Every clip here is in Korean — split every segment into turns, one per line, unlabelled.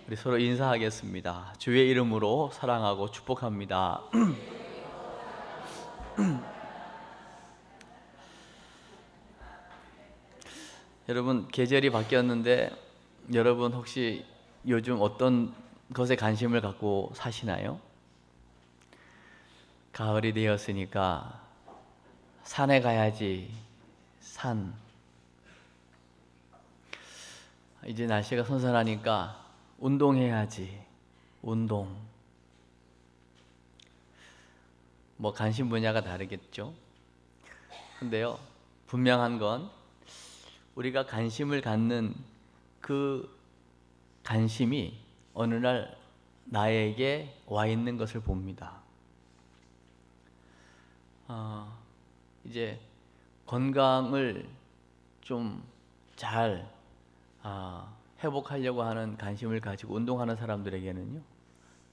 우리 서로 인사하겠습니다. 주의 이름으로 사랑하고 축복합니다. 여러분, 계절이 바뀌었는데 여러분 혹시 요즘 어떤 것에 관심을 갖고 사시나요? 가을이 되었으니까 산에 가야지. 산. 이제 날씨가 선선하니까 운동해야지. 운동. 뭐 관심 분야가 다르겠죠. 근데요, 분명한 건 우리가 관심을 갖는 그 관심이 어느 날 나에게 와 있는 것을 봅니다. 이제 건강을 좀 잘 회복하려고 하는 관심을 가지고 운동하는 사람들에게는요,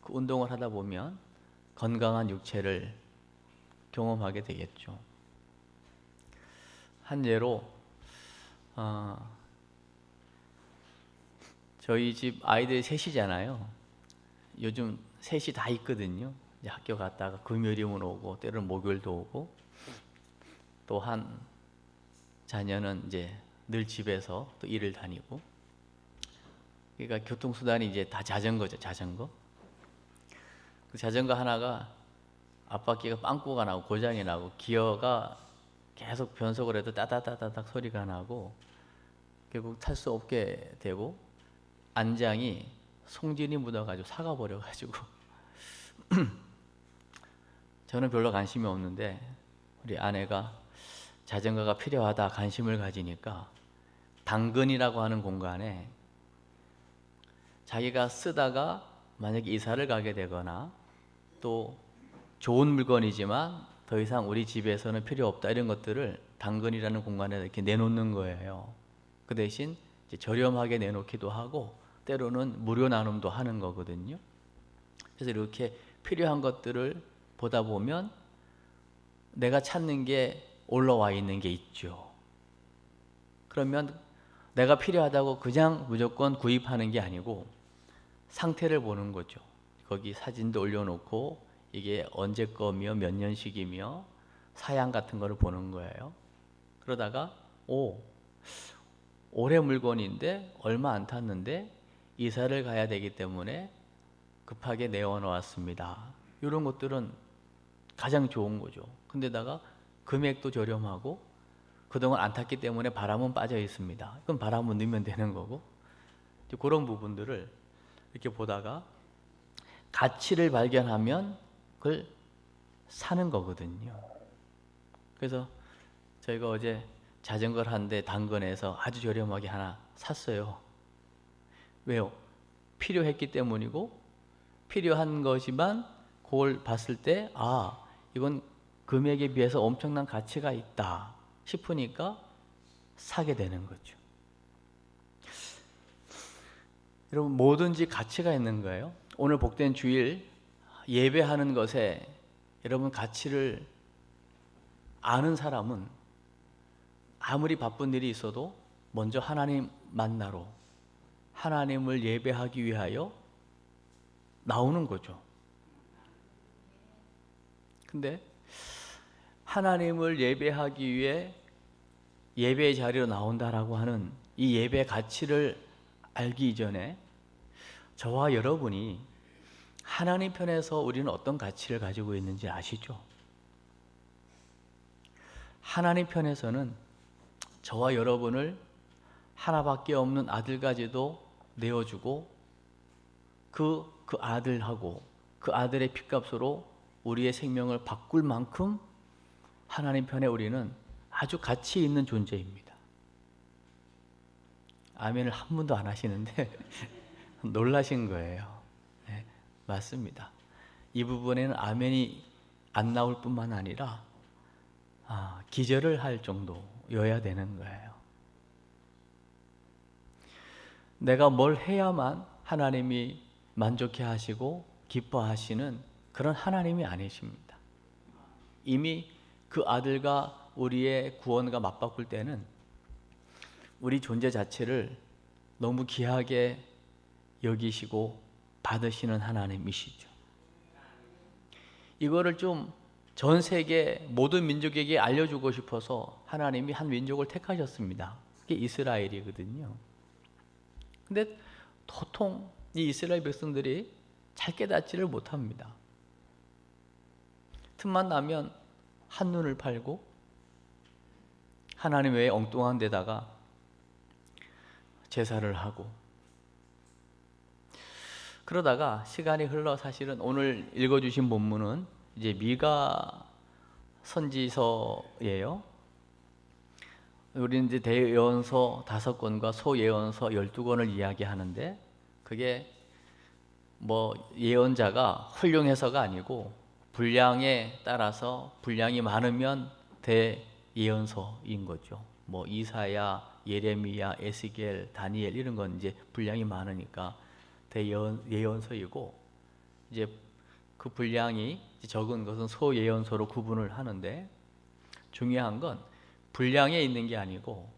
그 운동을 하다 보면 건강한 육체를 경험하게 되겠죠. 한 예로 저희 집 아이들 셋이잖아요. 요즘 셋이 다 있거든요. 이제 학교 갔다가 금요일이면 오고 때로는 목요일도 오고, 또 한 자녀는 이제 늘 집에서 또 일을 다니고. 그러니까 교통수단이 이제 다 자전거죠. 자전거. 그 자전거 하나가 앞바퀴가 빵꾸가 나고 고장이 나고 기어가 계속 변속을 해도 따다다다닥 소리가 나고 결국 탈 수 없게 되고 안장이 송진이 묻어가지고 사가버려가지고 저는 별로 관심이 없는데 우리 아내가 자전거가 필요하다 관심을 가지니까 당근이라고 하는 공간에 자기가 쓰다가 만약에 이사를 가게 되거나 또 좋은 물건이지만 더 이상 우리 집에서는 필요 없다 이런 것들을 당근이라는 공간에 이렇게 내놓는 거예요. 그 대신 이제 저렴하게 내놓기도 하고 때로는 무료 나눔도 하는 거거든요. 그래서 이렇게 필요한 것들을 보다 보면 내가 찾는 게 올라와 있는 게 있죠. 그러면 내가 필요하다고 그냥 무조건 구입하는 게 아니고 상태를 보는 거죠. 거기 사진도 올려놓고 이게 언제 거며 몇 년식이며 사양 같은 거를 보는 거예요. 그러다가 올해 물건인데 얼마 안 탔는데 이사를 가야 되기 때문에 급하게 내어놓았습니다. 이런 것들은 가장 좋은 거죠. 근데다가 금액도 저렴하고 그동안 안 탔기 때문에 바람은 빠져 있습니다. 그럼 바람은 넣으면 되는 거고, 그런 부분들을 이렇게 보다가 가치를 발견하면 그걸 사는 거거든요. 그래서 저희가 어제 자전거를 한 대 당근에서 아주 저렴하게 하나 샀어요. 왜요? 필요했기 때문이고 필요한 것이지만 그걸 봤을 때 이건 금액에 비해서 엄청난 가치가 있다 싶으니까 사게 되는 거죠. 여러분, 뭐든지 가치가 있는 거예요. 오늘 복된 주일 예배하는 것에 여러분 가치를 아는 사람은 아무리 바쁜 일이 있어도 먼저 하나님 만나러 하나님을 예배하기 위하여 나오는 거죠. 근데 하나님을 예배하기 위해 예배의 자리로 나온다라고 하는 이 예배의 가치를 알기 이전에 저와 여러분이 하나님 편에서 우리는 어떤 가치를 가지고 있는지 아시죠? 하나님 편에서는 저와 여러분을 하나밖에 없는 아들까지도 내어주고 그 아들하고 그 아들의 핏값으로 우리의 생명을 바꿀 만큼 하나님 편에 우리는 아주 가치 있는 존재입니다. 아멘을 한 번도 안 하시는데 놀라신 거예요. 네, 맞습니다. 이 부분에는 아멘이 안 나올 뿐만 아니라 기절을 할 정도여야 되는 거예요. 내가 뭘 해야만 하나님이 만족해 하시고 기뻐하시는 그런 하나님이 아니십니다. 이미 그 아들과 우리의 구원과 맞바꿀 때는 우리 존재 자체를 너무 귀하게 여기시고 받으시는 하나님이시죠. 이거를 좀 전 세계 모든 민족에게 알려주고 싶어서 하나님이 한 민족을 택하셨습니다. 그게 이스라엘이거든요. 근데 도통 이 이스라엘 백성들이 잘 깨닫지를 못합니다. 틈만 나면 한눈을 팔고 하나님 외에 엉뚱한 데다가 제사를 하고, 그러다가 시간이 흘러 사실은 오늘 읽어주신 본문은 이제 미가 선지서예요. 우리는 이제 대예언서 5권과 소예언서 12권을 이야기하는데, 그게 뭐 예언자가 훌륭해서가 아니고 분량에 따라서 분량이 많으면 대예언서인 거죠. 뭐 이사야, 예레미야, 에스겔, 다니엘 이런 건 이제 분량이 많으니까 대예언서이고, 이제 그 분량이 적은 것은 소예언서로 구분을 하는데, 중요한 건 분량에 있는 게 아니고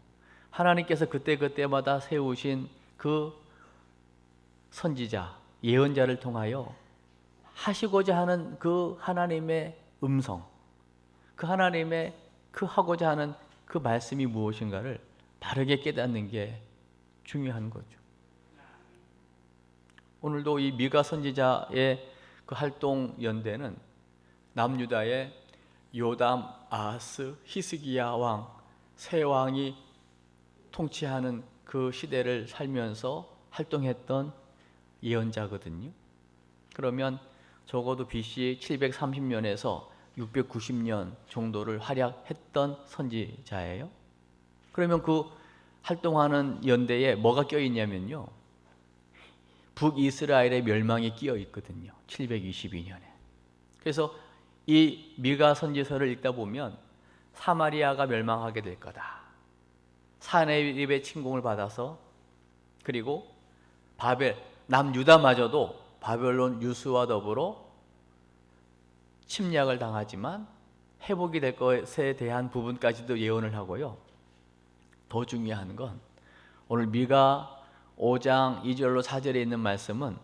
하나님께서 그때그때마다 세우신 그 선지자, 예언자를 통하여 하시고자 하는 그 하나님의 음성, 그 하나님의 그 하고자 하는 그 말씀이 무엇인가를 바르게 깨닫는 게 중요한 거죠. 오늘도 이 미가 선지자의 그 활동 연대는 남유다의 요담, 아하스, 히스기야 왕, 세 왕이 통치하는 그 시대를 살면서 활동했던 예언자거든요. 그러면 적어도 BC 730년에서 690년 정도를 활약했던 선지자예요. 그러면 그 활동하는 연대에 뭐가 껴있냐면요, 북이스라엘의 멸망이 끼어 있거든요. 722년에. 그래서 이 미가 선지서를 읽다 보면 사마리아가 멸망하게 될 거다, 사네립의 침공을 받아서, 그리고 바벨, 남유다마저도 바벨론 유수와 더불어 침략을 당하지만 회복이 될 것에 대한 부분까지도 예언을 하고요. 더 중요한 건 오늘 미가 5장 2절로 4절에 있는 말씀은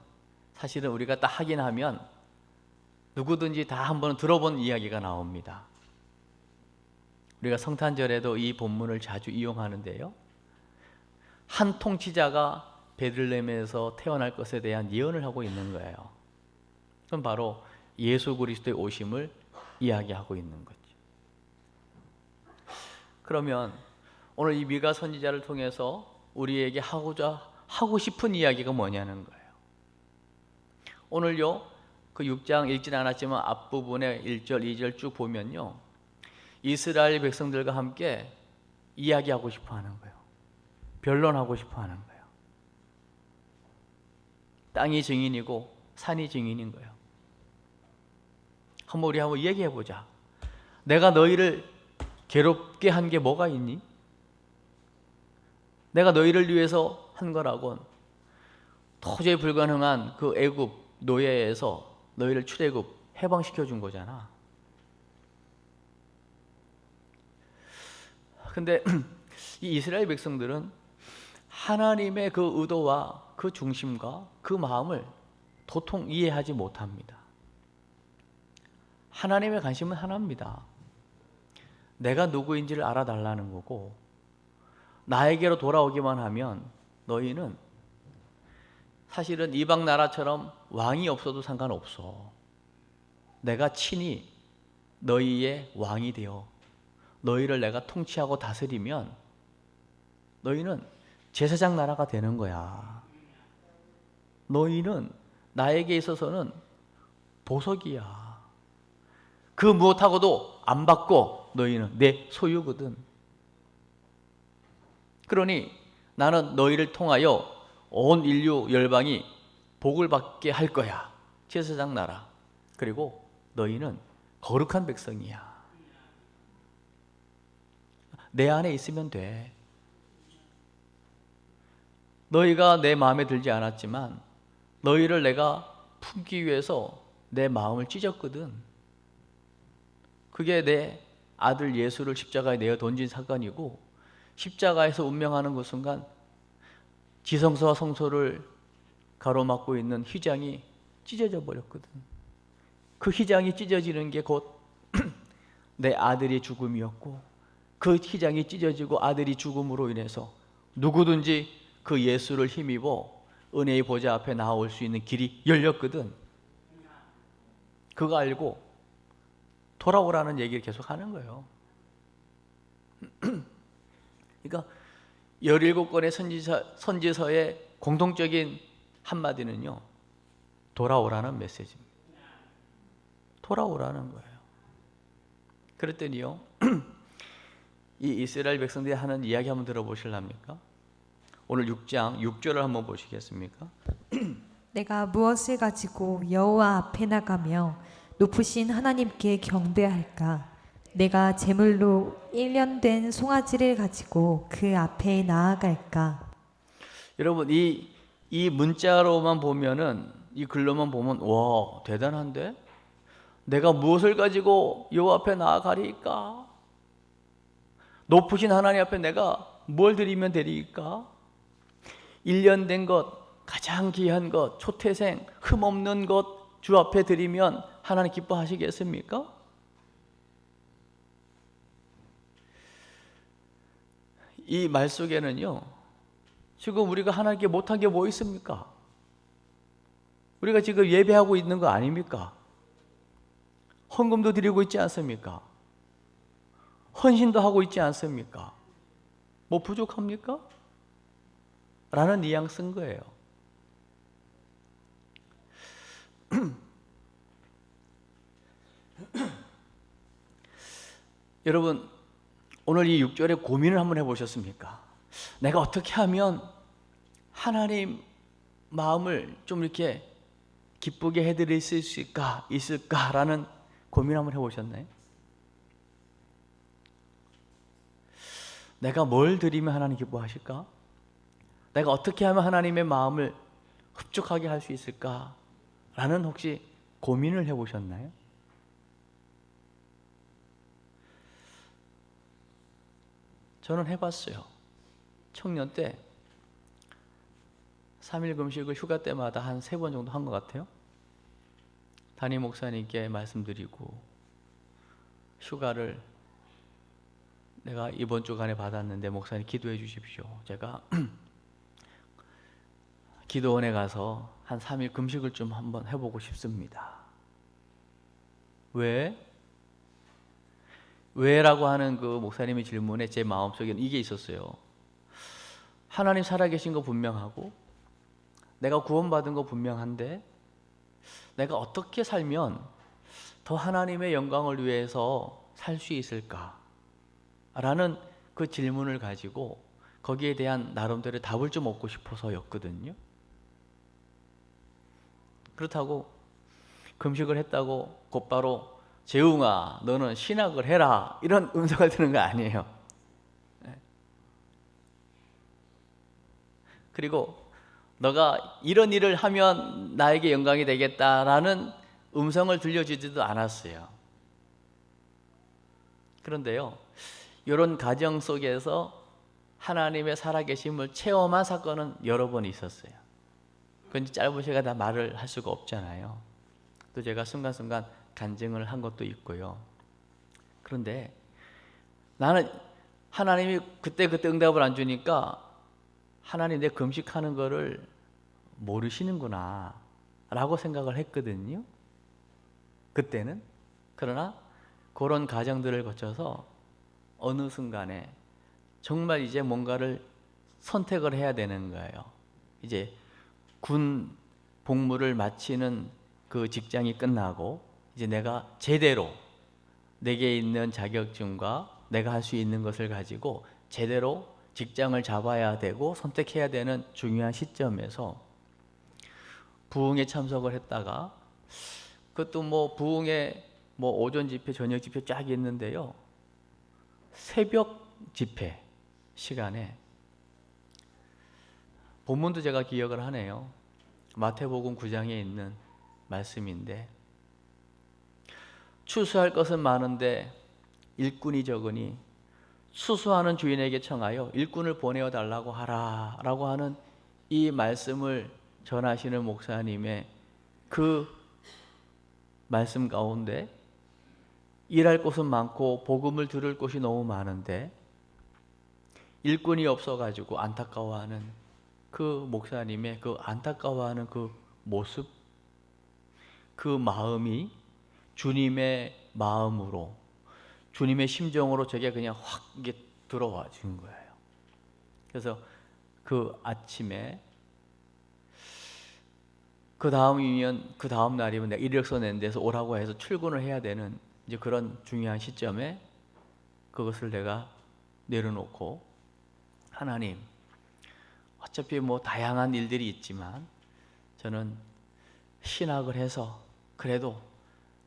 사실은 우리가 딱 확인하면 누구든지 다 한번 들어본 이야기가 나옵니다. 우리가 성탄절에도 이 본문을 자주 이용하는데요, 한 통치자가 베들레헴에서 태어날 것에 대한 예언을 하고 있는 거예요. 그건 바로 예수 그리스도의 오심을 이야기하고 있는 거죠. 그러면 오늘 이 미가 선지자를 통해서 우리에게 하고 싶은 이야기가 뭐냐는 거예요. 오늘요, 그 6장 읽진 않았지만 앞부분에 1절, 2절 쭉 보면요, 이스라엘 백성들과 함께 이야기하고 싶어 하는 거예요. 변론하고 싶어 하는 거예요. 땅이 증인이고 산이 증인인 거예요. 우리 한번 얘기해 보자. 내가 너희를 괴롭게 한 게 뭐가 있니? 내가 너희를 위해서 한 거라곤 도저히 불가능한 그 애굽 노예에서 너희를 출애굽 해방시켜 준 거잖아. 근데 이 이스라엘 백성들은 하나님의 그 의도와 그 중심과 그 마음을 도통 이해하지 못합니다. 하나님의 관심은 하나입니다. 내가 누구인지를 알아달라는 거고, 나에게로 돌아오기만 하면 너희는 사실은 이방 나라처럼 왕이 없어도 상관없어. 내가 친히 너희의 왕이 되어 너희를 내가 통치하고 다스리면 너희는 제사장 나라가 되는 거야. 너희는 나에게 있어서는 보석이야. 그 무엇하고도 안 받고 너희는 내 소유거든. 그러니 나는 너희를 통하여 온 인류 열방이 복을 받게 할 거야. 제사장 나라. 그리고 너희는 거룩한 백성이야. 내 안에 있으면 돼. 너희가 내 마음에 들지 않았지만 너희를 내가 품기 위해서 내 마음을 찢었거든. 그게 내 아들 예수를 십자가에 내어 던진 사건이고, 십자가에서 운명하는 그 순간 지성소와 성소를 가로막고 있는 휘장이 찢어져 버렸거든. 그 휘장이 찢어지는 게 곧 내 아들의 죽음이었고, 그 휘장이 찢어지고 아들이 죽음으로 인해서 누구든지 그 예수를 힘입어 은혜의 보좌 앞에 나올 수 있는 길이 열렸거든. 그거 알고 돌아오라는 얘기를 계속 하는 거예요. 그러니까 17권의 선지서의 공통적인 한마디는요, 돌아오라는 메시지입니다. 돌아오라는 거예요. 그랬더니요, 이 이스라엘 백성들이 하는 이야기 한번 들어보실랍니까? 오늘 6장 6절을 한번 보시겠습니까?
내가 무엇을 가지고 여호와 앞에 나가며 높으신 하나님께 경배할까? 내가 제물로 1년 된 송아지를 가지고 그 앞에 나아갈까?
여러분, 이 문자로만 보면은, 이 글로만 보면 와, 대단한데? 내가 무엇을 가지고 여호와 앞에 나아가리까? 높으신 하나님 앞에 내가 뭘 드리면 되리까? 1년 된 것, 가장 귀한 것, 초태생, 흠없는 것 주 앞에 드리면 하나님 기뻐하시겠습니까? 이 말 속에는요, 지금 우리가 하나님께 못한 게 뭐 있습니까? 우리가 지금 예배하고 있는 거 아닙니까? 헌금도 드리고 있지 않습니까? 헌신도 하고 있지 않습니까? 뭐 부족합니까? 라는 뉘앙스인 거예요. 여러분, 오늘 이 6절에 고민을 한번 해보셨습니까? 내가 어떻게 하면 하나님 마음을 좀 이렇게 기쁘게 해드릴 수 있을까라는 고민 한번 해보셨나요? 내가 뭘 드리면 하나님 기뻐하실까? 내가 어떻게 하면 하나님의 마음을 흡족하게 할 수 있을까? 라는 혹시 고민을 해보셨나요? 저는 해봤어요. 청년 때 3일 금식을 휴가 때마다 한 3번 정도 한 것 같아요. 담임 목사님께 말씀드리고, 휴가를 내가 이번 주간에 받았는데 목사님 기도해 주십시오. 제가 기도원에 가서 한 3일 금식을 좀 한번 해보고 싶습니다. 왜? 왜라고 하는 그 목사님의 질문에 제 마음속에는 이게 있었어요. 하나님 살아계신 거 분명하고, 내가 구원받은 거 분명한데, 내가 어떻게 살면 더 하나님의 영광을 위해서 살 수 있을까? 라는 그 질문을 가지고 거기에 대한 나름대로 답을 좀 얻고 싶어서였거든요. 그렇다고 금식을 했다고 곧바로 재웅아 너는 신학을 해라 이런 음성을 드는 거 아니에요. 그리고 너가 이런 일을 하면 나에게 영광이 되겠다라는 음성을 들려주지도 않았어요. 그런데요, 이런 가정 속에서 하나님의 살아계심을 체험한 사건은 여러 번 있었어요. 그건 짧은 시간에 다 말을 할 수가 없잖아요. 또 제가 순간순간 간증을 한 것도 있고요. 그런데 나는 하나님이 그때 응답을 안 주니까 하나님 내 금식하는 거를 모르시는구나 라고 생각을 했거든요. 그때는. 그러나 그런 과정들을 거쳐서 어느 순간에 정말 이제 뭔가를 선택을 해야 되는 거예요. 이제 군 복무를 마치는 그 직장이 끝나고 이제 내가 제대로 내게 있는 자격증과 내가 할 수 있는 것을 가지고 제대로 직장을 잡아야 되고 선택해야 되는 중요한 시점에서 부흥에 참석을 했다가, 그것도 뭐 부흥에 뭐 오전 집회, 저녁 집회 쫙 있는데요. 새벽 집회 시간에 본문도 제가 기억을 하네요. 마태복음 9장에 있는 말씀인데, 추수할 것은 많은데 일꾼이 적으니 수수하는 주인에게 청하여 일꾼을 보내어 달라고 하라 라고 하는 이 말씀을 전하시는 목사님의 그 말씀 가운데 일할 곳은 많고 복음을 들을 곳이 너무 많은데 일꾼이 없어가지고 안타까워하는 그 목사님의 그 안타까워하는 그 모습, 그 마음이 주님의 마음으로, 주님의 심정으로 제게 그냥 확 이게 들어와 준 거예요. 그래서 그 아침에 그 다음 날이면 내가 이력서 낸 데서 오라고 해서 출근을 해야 되는 이제 그런 중요한 시점에 그것을 내가 내려놓고, 하나님, 어차피 뭐 다양한 일들이 있지만 저는 신학을 해서 그래도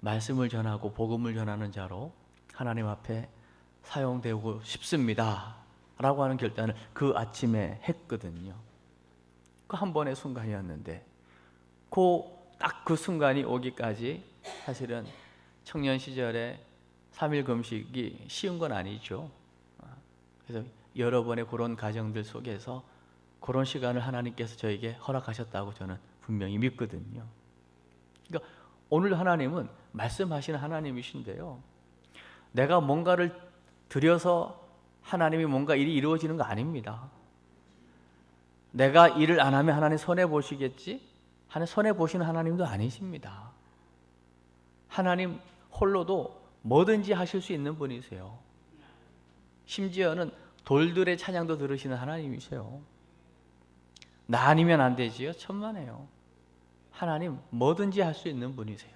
말씀을 전하고 복음을 전하는 자로 하나님 앞에 사용되고 싶습니다 라고 하는 결단을 그 아침에 했거든요. 그 한 번의 순간이었는데 딱 그 순간이 오기까지 사실은 청년 시절에 3일 금식이 쉬운 건 아니죠. 그래서 여러 번의 그런 과정들 속에서 그런 시간을 하나님께서 저에게 허락하셨다고 저는 분명히 믿거든요. 그러니까 오늘 하나님은 말씀하시는 하나님이신데요, 내가 뭔가를 드려서 하나님이 뭔가 일이 이루어지는 거 아닙니다. 내가 일을 안 하면 하나님 손해보시겠지? 하나님 손해보시는 하나님도 아니십니다. 하나님 홀로도 뭐든지 하실 수 있는 분이세요. 심지어는 돌들의 찬양도 들으시는 하나님이세요. 나 아니면 안 되지요? 천만에요. 하나님 뭐든지 할 수 있는 분이세요.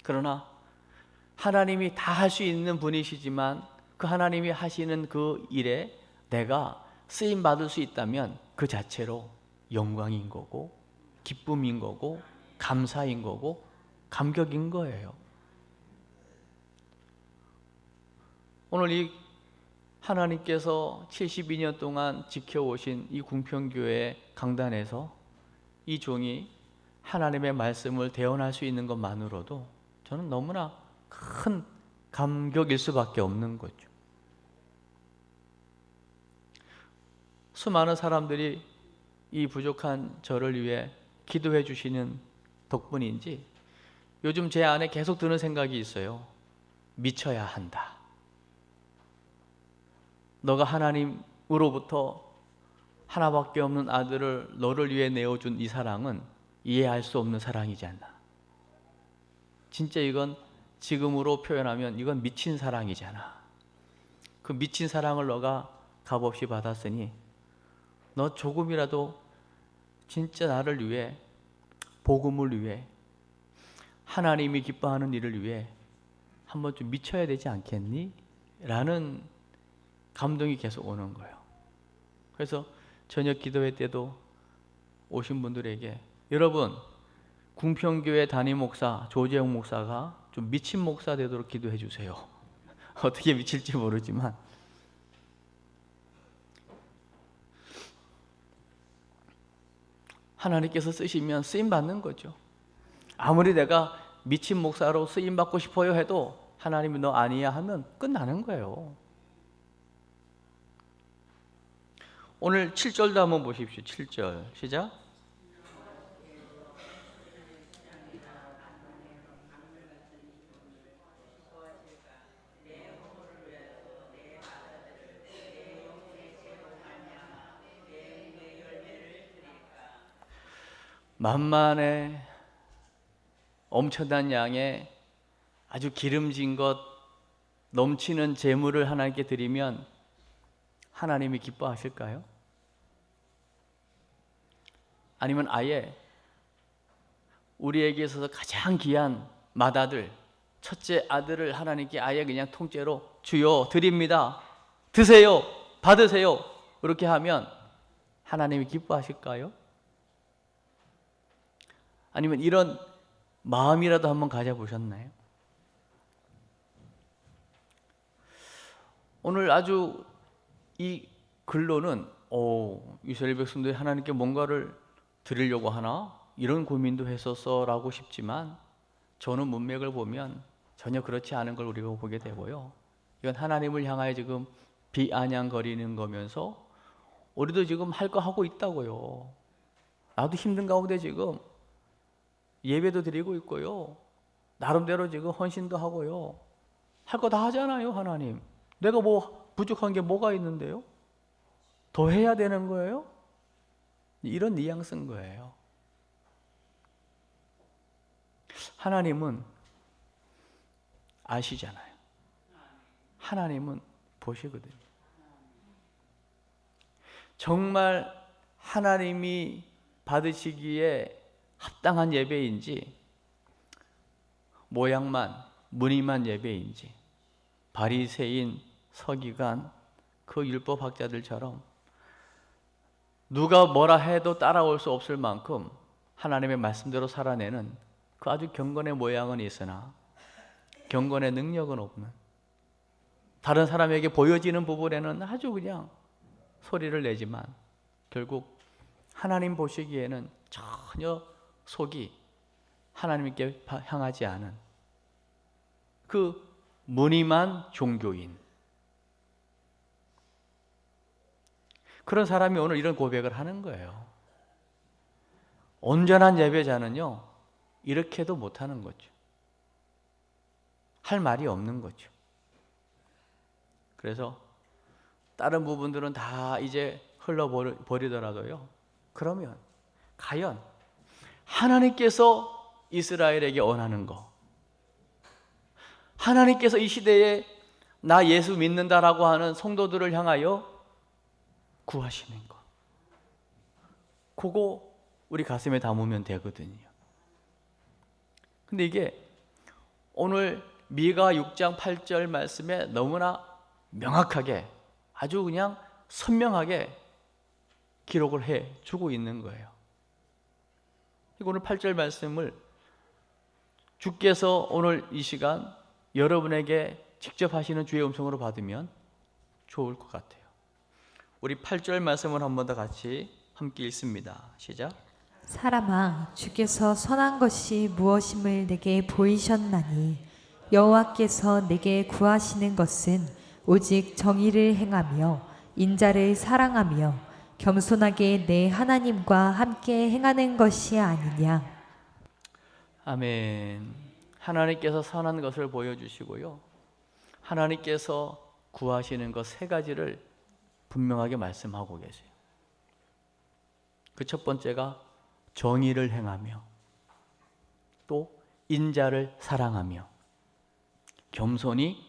그러나 하나님이 다 할 수 있는 분이시지만 그 하나님이 하시는 그 일에 내가 쓰임 받을 수 있다면 그 자체로 영광인 거고 기쁨인 거고 감사인 거고 감격인 거예요. 오늘 이 하나님께서 72년 동안 지켜오신 이 궁평교회 강단에서 이 종이 하나님의 말씀을 대언할 수 있는 것만으로도 저는 너무나 큰 감격일 수밖에 없는 거죠. 수많은 사람들이 이 부족한 저를 위해 기도해 주시는 덕분인지 요즘 제 안에 계속 드는 생각이 있어요. 미쳐야 한다. 너가 하나님으로부터 하나밖에 없는 아들을 너를 위해 내어준 이 사랑은 이해할 수 없는 사랑이지 않나. 진짜 이건 지금으로 표현하면 이건 미친 사랑이잖아. 그 미친 사랑을 너가 값없이 받았으니 너 조금이라도 진짜 나를 위해, 복음을 위해, 하나님이 기뻐하는 일을 위해 한번 좀 미쳐야 되지 않겠니? 라는 감동이 계속 오는 거예요. 그래서 저녁 기도회 때도 오신 분들에게, 여러분 궁평교회 담임 목사 조재영 목사가 좀 미친 목사 되도록 기도해 주세요. 어떻게 미칠지 모르지만 하나님께서 쓰시면 쓰임 받는 거죠. 아무리 내가 미친 목사로 쓰임 받고 싶어요 해도 하나님이 너 아니야 하면 끝나는 거예요. 오늘 7절도 한번 보십시오. 7절 시작. 만만의 엄청난 양의 아주 기름진 것, 넘치는 재물을 하나님께 드리면 하나님이 기뻐하실까요? 아니면 아예 우리에게 있어서 가장 귀한 맏아들, 첫째 아들을 하나님께 아예 그냥 통째로 주여 드립니다, 드세요, 받으세요, 이렇게 하면 하나님이 기뻐하실까요? 아니면 이런 마음이라도 한번 가져보셨나요? 오늘 아주 이 글로는 이스라엘 백성들이 하나님께 뭔가를 드리려고 하나? 이런 고민도 했었어라고 싶지만 저는 문맥을 보면 전혀 그렇지 않은 걸 우리가 보게 되고요. 이건 하나님을 향하여 지금 비아냥거리는 거면서 우리도 지금 할 거 하고 있다고요. 나도 힘든 가운데 지금 예배도 드리고 있고요. 나름대로 지금 헌신도 하고요. 할 거 다 하잖아요, 하나님. 내가 뭐 부족한 게 뭐가 있는데요? 더 해야 되는 거예요? 이런 뉘앙스인 거예요. 하나님은 아시잖아요. 하나님은 보시거든요. 정말 하나님이 받으시기에 합당한 예배인지, 모양만 무늬만 예배인지, 바리새인 서기관 그 율법학자들처럼 누가 뭐라 해도 따라올 수 없을 만큼 하나님의 말씀대로 살아내는 그 아주 경건의 모양은 있으나 경건의 능력은 없는, 다른 사람에게 보여지는 부분에는 아주 그냥 소리를 내지만 결국 하나님 보시기에는 전혀 속이 하나님께 향하지 않은 그 무늬만 종교인, 그런 사람이 오늘 이런 고백을 하는 거예요. 온전한 예배자는요, 이렇게도 못하는 거죠. 할 말이 없는 거죠. 그래서 다른 부분들은 다 이제 흘러버리더라도요, 그러면 과연 하나님께서 이스라엘에게 원하는 거, 하나님께서 이 시대에 나 예수 믿는다라고 하는 성도들을 향하여 구하시는 거, 그거 우리 가슴에 담으면 되거든요. 근데 이게 오늘 미가 6장 8절 말씀에 너무나 명확하게, 아주 그냥 선명하게 기록을 해 주고 있는 거예요. 오늘 8절 말씀을 주께서 오늘 이 시간 여러분에게 직접 하시는 주의 음성으로 받으면 좋을 것 같아요. 우리 8절 말씀을 한 번 더 같이 함께 읽습니다. 시작.
사람아, 주께서 선한 것이 무엇임을 내게 보이셨나니 여호와께서 내게 구하시는 것은 오직 정의를 행하며 인자를 사랑하며 겸손하게 내 하나님과 함께 행하는 것이 아니냐.
아멘. 하나님께서 선한 것을 보여주시고요, 하나님께서 구하시는 것 세 가지를 분명하게 말씀하고 계세요. 그 첫 번째가 정의를 행하며, 또 인자를 사랑하며, 겸손히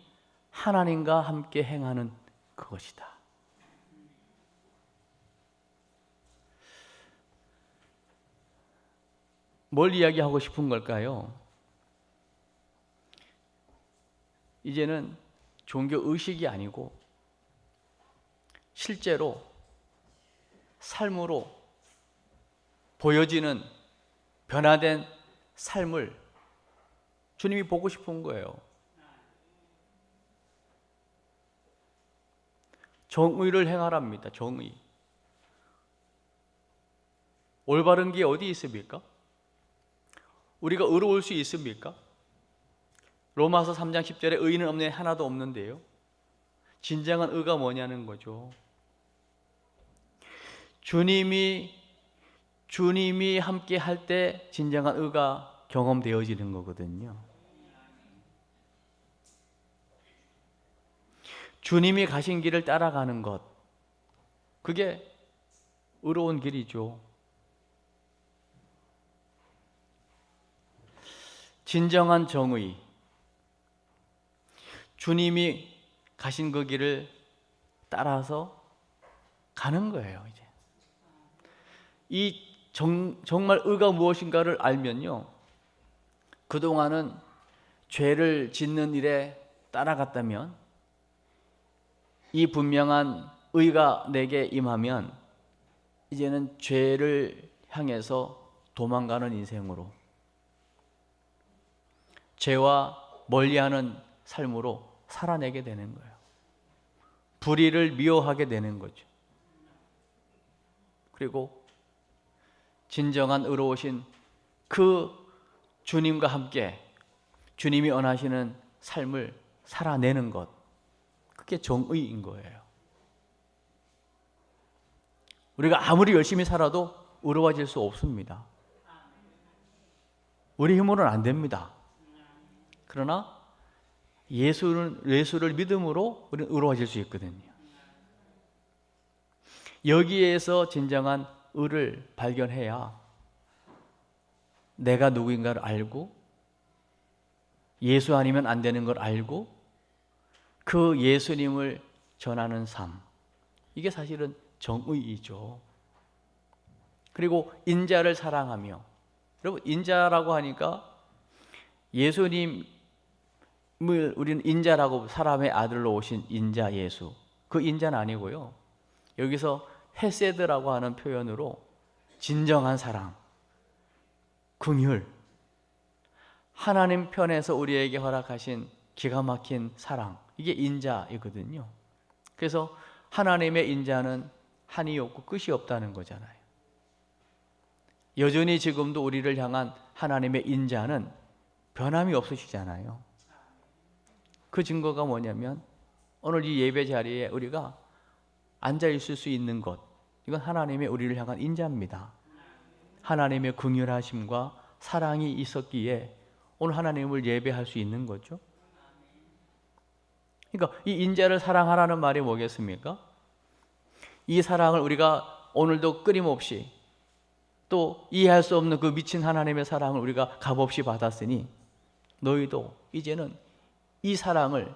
하나님과 함께 행하는 그것이다. 뭘 이야기하고 싶은 걸까요? 이제는 종교 의식이 아니고 실제로 삶으로 보여지는 변화된 삶을 주님이 보고 싶은 거예요. 정의를 행하랍니다. 정의. 올바른 게 어디 있습니까? 우리가 의로울 수 있습니까? 로마서 3장 10절에 의인은 없네 하나도 없는데요. 진정한 의가 뭐냐는 거죠. 주님이 함께 할 때 진정한 의가 경험되어지는 거거든요. 주님이 가신 길을 따라가는 것, 그게 의로운 길이죠. 진정한 정의, 주님이 가신 그 길을 따라서 가는 거예요. 이제 이 정말 의가 무엇인가를 알면요, 그동안은 죄를 짓는 일에 따라갔다면 이 분명한 의가 내게 임하면 이제는 죄를 향해서 도망가는 인생으로, 죄와 멀리하는 삶으로 살아내게 되는 거예요. 불의를 미워하게 되는 거죠. 그리고 진정한 의로우신 그 주님과 함께 주님이 원하시는 삶을 살아내는 것, 그게 정의인 거예요. 우리가 아무리 열심히 살아도 의로워질 수 없습니다. 우리 힘으로는 안 됩니다. 그러나 예수를 믿음으로 우리는 의로워질 수 있거든요. 여기에서 진정한 의를 발견해야 내가 누구인가를 알고 예수 아니면 안 되는 걸 알고 그 예수님을 전하는 삶, 이게 사실은 정의이죠. 그리고 인자를 사랑하며, 여러분 인자라고 하니까 예수님을 우리는 인자라고, 사람의 아들로 오신 인자 예수, 그 인자는 아니고요, 여기서 헤세드라고 하는 표현으로 진정한 사랑, 긍휼, 하나님 편에서 우리에게 허락하신 기가 막힌 사랑, 이게 인자이거든요. 그래서 하나님의 인자는 한이 없고 끝이 없다는 거잖아요. 여전히 지금도 우리를 향한 하나님의 인자는 변함이 없으시잖아요. 그 증거가 뭐냐면 오늘 이 예배 자리에 우리가 앉아 있을 수 있는 것, 이건 하나님의 우리를 향한 인자입니다. 하나님의 긍휼하심과 사랑이 있었기에 오늘 하나님을 예배할 수 있는 거죠. 그러니까 이 인자를 사랑하라는 말이 뭐겠습니까? 이 사랑을 우리가 오늘도 끊임없이, 또 이해할 수 없는 그 미친 하나님의 사랑을 우리가 값없이 받았으니 너희도 이제는 이 사랑을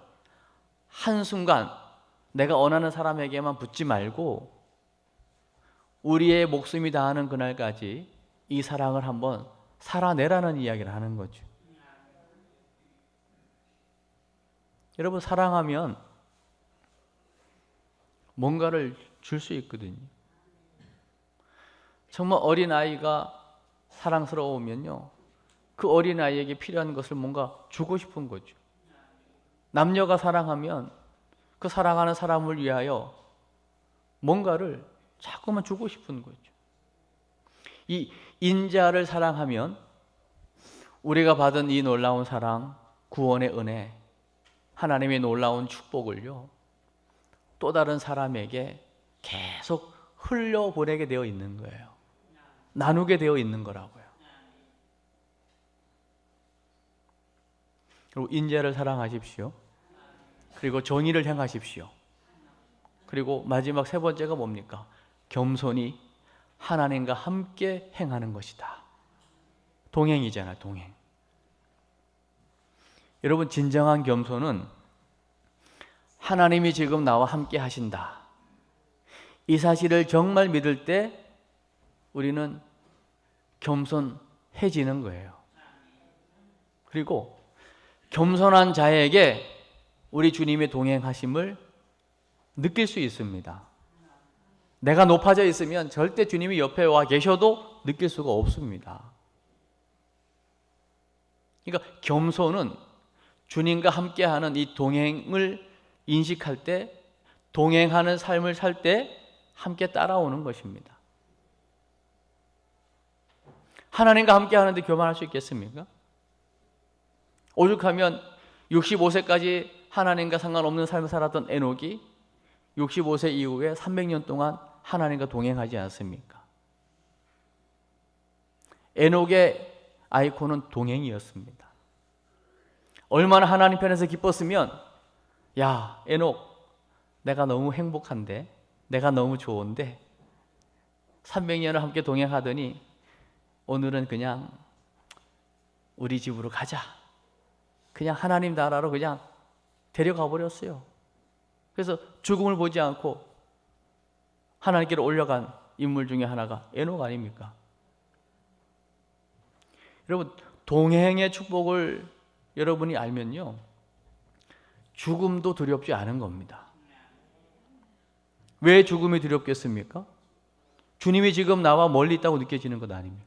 한순간 내가 원하는 사람에게만 붙지 말고 우리의 목숨이 다하는 그날까지 이 사랑을 한번 살아내라는 이야기를 하는 거죠. 여러분, 사랑하면 뭔가를 줄 수 있거든요. 정말 어린아이가 사랑스러우면요, 그 어린아이에게 필요한 것을 뭔가 주고 싶은 거죠. 남녀가 사랑하면 그 사랑하는 사람을 위하여 뭔가를 자꾸만 주고 싶은 거죠. 이 인자를 사랑하면 우리가 받은 이 놀라운 사랑, 구원의 은혜, 하나님의 놀라운 축복을요, 또 다른 사람에게 계속 흘려보내게 되어 있는 거예요. 나누게 되어 있는 거라고요. 그리고 인자를 사랑하십시오. 그리고 정의를 행하십시오. 그리고 마지막 세 번째가 뭡니까? 겸손히 하나님과 함께 행하는 것이다. 동행이잖아요, 동행. 여러분, 진정한 겸손은 하나님이 지금 나와 함께 하신다, 이 사실을 정말 믿을 때 우리는 겸손해지는 거예요. 그리고 겸손한 자에게 우리 주님의 동행하심을 느낄 수 있습니다. 내가 높아져 있으면 절대 주님이 옆에 와 계셔도 느낄 수가 없습니다. 그러니까 겸손은 주님과 함께하는 이 동행을 인식할 때, 동행하는 삶을 살 때 함께 따라오는 것입니다. 하나님과 함께 하는데 교만할 수 있겠습니까? 오죽하면 65세까지 하나님과 상관없는 삶을 살았던 에녹이 65세 이후에 300년 동안 하나님과 동행하지 않습니까? 에녹의 아이콘은 동행이었습니다. 얼마나 하나님 편에서 기뻤으면, 야, 에녹, 내가 너무 행복한데, 내가 너무 좋은데 300년을 함께 동행하더니 오늘은 그냥 우리 집으로 가자, 그냥 하나님 나라로 그냥 데려가 버렸어요. 그래서 죽음을 보지 않고 하나님께로 올라간 인물 중에 하나가 에녹 아닙니까? 여러분, 동행의 축복을 여러분이 알면요, 죽음도 두렵지 않은 겁니다. 왜 죽음이 두렵겠습니까? 주님이 지금 나와 멀리 있다고 느껴지는 것 아닙니까?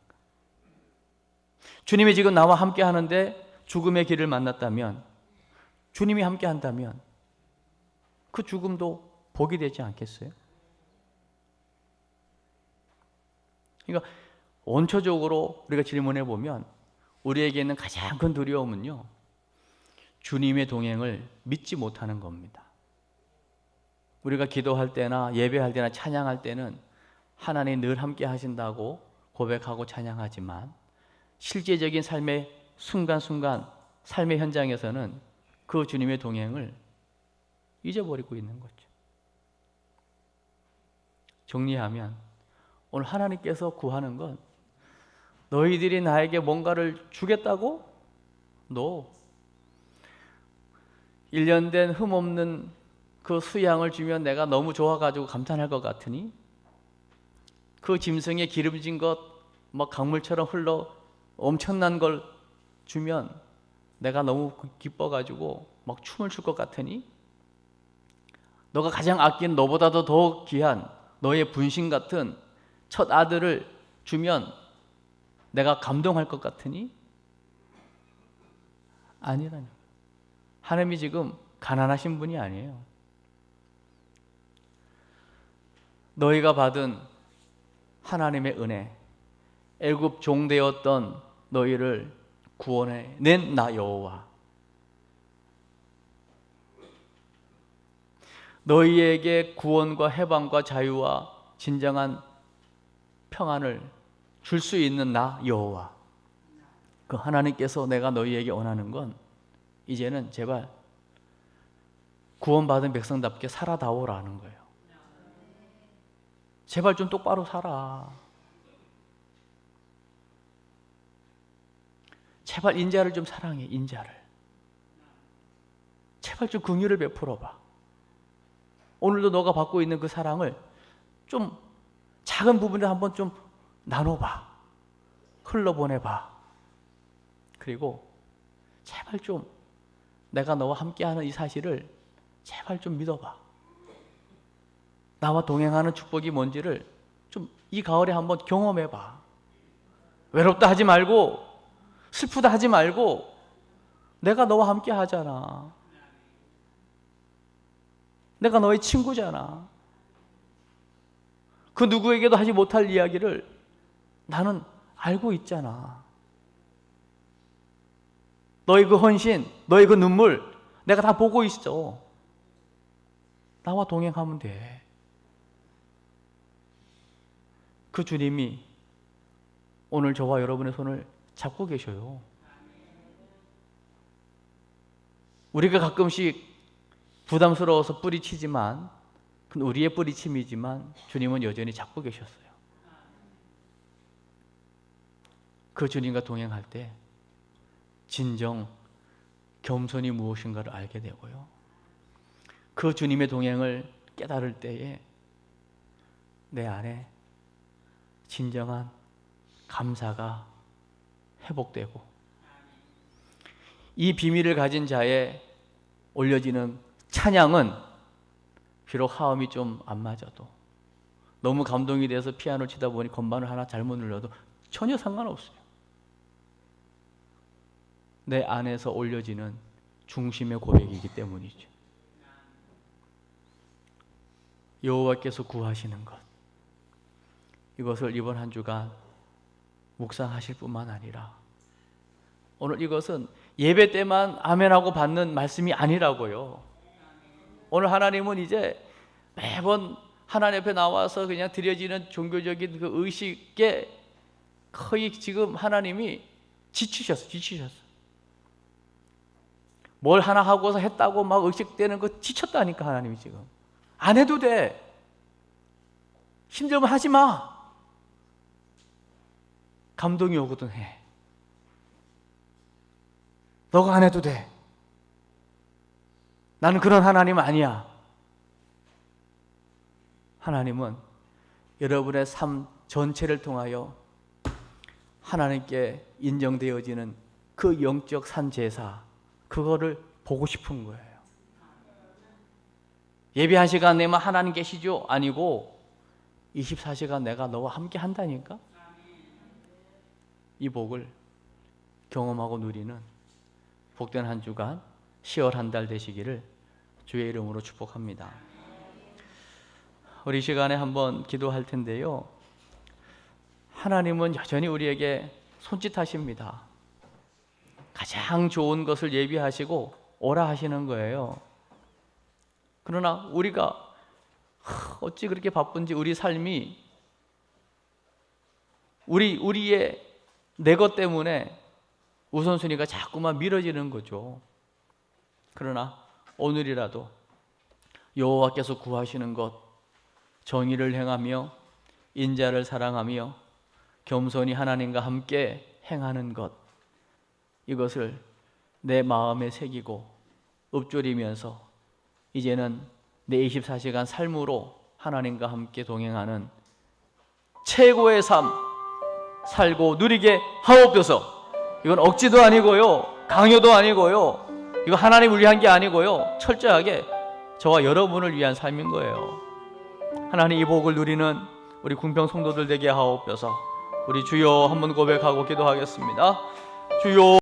주님이 지금 나와 함께 하는데 죽음의 길을 만났다면, 주님이 함께 한다면 그 죽음도 복이 되지 않겠어요? 그러니까 원초적으로 우리가 질문해 보면 우리에게 있는 가장 큰 두려움은요, 주님의 동행을 믿지 못하는 겁니다. 우리가 기도할 때나 예배할 때나 찬양할 때는 하나님 늘 함께 하신다고 고백하고 찬양하지만 실제적인 삶의 순간순간 삶의 현장에서는 그 주님의 동행을 잊어버리고 있는 거죠. 정리하면 오늘 하나님께서 구하는 건 너희들이 나에게 뭔가를 주겠다고? No. 1년 된 흠없는 그 수양을 주면 내가 너무 좋아가지고 감탄할 것 같으니 그 짐승에 기름진 것 막 강물처럼 흘러 엄청난 걸 주면 내가 너무 기뻐가지고 막 춤을 출 것 같으니 너가 가장 아낀 너보다도 더 귀한 너의 분신 같은 첫 아들을 주면 내가 감동할 것 같으니 아니라니. 하나님이 지금 가난하신 분이 아니에요. 너희가 받은 하나님의 은혜, 애굽 종되었던 너희를 구원해 낸 나 여호와, 너희에게 구원과 해방과 자유와 진정한 평안을 줄 수 있는 나 여호와, 그 하나님께서 내가 너희에게 원하는 건 이제는 제발 구원받은 백성답게 살아다오라는 거예요. 제발 좀 똑바로 살아. 제발 인자를 좀 사랑해. 인자를 제발 좀 긍휼을 베풀어봐. 오늘도 너가 받고 있는 그 사랑을 좀 작은 부분에 한번 좀 나눠봐. 흘러보내봐. 그리고 제발 좀 내가 너와 함께하는 이 사실을 제발 좀 믿어봐. 나와 동행하는 축복이 뭔지를 좀 이 가을에 한번 경험해봐. 외롭다 하지 말고 슬프다 하지 말고 내가 너와 함께 하잖아. 내가 너의 친구잖아. 그 누구에게도 하지 못할 이야기를 나는 알고 있잖아. 너의 그 헌신, 너의 그 눈물 내가 다 보고 있어. 나와 동행하면 돼. 그 주님이 오늘 저와 여러분의 손을 잡고 계셔요. 우리가 가끔씩 부담스러워서 뿌리치지만, 그건 우리의 뿌리침이지만 주님은 여전히 잡고 계셨어요. 그 주님과 동행할 때 진정 겸손이 무엇인가를 알게 되고요. 그 주님의 동행을 깨달을 때에 내 안에 진정한 감사가 회복되고, 이 비밀을 가진 자의 올려지는 찬양은 비록 화음이 좀 안 맞아도, 너무 감동이 돼서 피아노 치다 보니 건반을 하나 잘못 눌러도 전혀 상관없어요. 내 안에서 올려지는 중심의 고백이기 때문이죠. 여호와께서 구하시는 것, 이것을 이번 한 주간 묵상하실 뿐만 아니라 오늘 이것은 예배 때만 아멘하고 받는 말씀이 아니라고요. 오늘 하나님은 이제 매번 하나님 앞에 나와서 그냥 드려지는 종교적인 그 의식에 거의 지금 하나님이 지치셨어. 뭘 하나 하고서 했다고 막 의식되는 거 지쳤다니까. 하나님이 지금 안 해도 돼. 힘들면 하지 마. 감동이 오거든 해. 너가 안 해도 돼. 나는 그런 하나님 아니야. 하나님은 여러분의 삶 전체를 통하여 하나님께 인정되어지는 그 영적 산제사, 그거를 보고 싶은 거예요. 예배 한 시간 내면 하나님 계시죠? 아니고 24시간 내가 너와 함께 한다니까? 이 복을 경험하고 누리는 복된 한 주간 10월 한 달 되시기를 주의 이름으로 축복합니다. 우리 시간에 한번 기도할 텐데요. 하나님은 여전히 우리에게 손짓하십니다. 가장 좋은 것을 예비하시고 오라 하시는 거예요. 그러나 우리가 어찌 그렇게 바쁜지 우리 삶이 우리의 내 것 때문에 우선순위가 자꾸만 미뤄지는 거죠. 그러나 오늘이라도 여호와께서 구하시는 것, 정의를 행하며 인자를 사랑하며 겸손히 하나님과 함께 행하는 것, 이것을 내 마음에 새기고 읊조리면서 이제는 내 24시간 삶으로 하나님과 함께 동행하는 최고의 삶 살고 누리게 하옵소서. 이건 억지도 아니고요, 강요도 아니고요, 이거 하나님 위한 게 아니고요, 철저하게 저와 여러분을 위한 삶인 거예요. 하나님, 이 복을 누리는 우리 궁평 성도들 되게 하옵소서. 우리 주여 한번 고백하고 기도하겠습니다. 주여.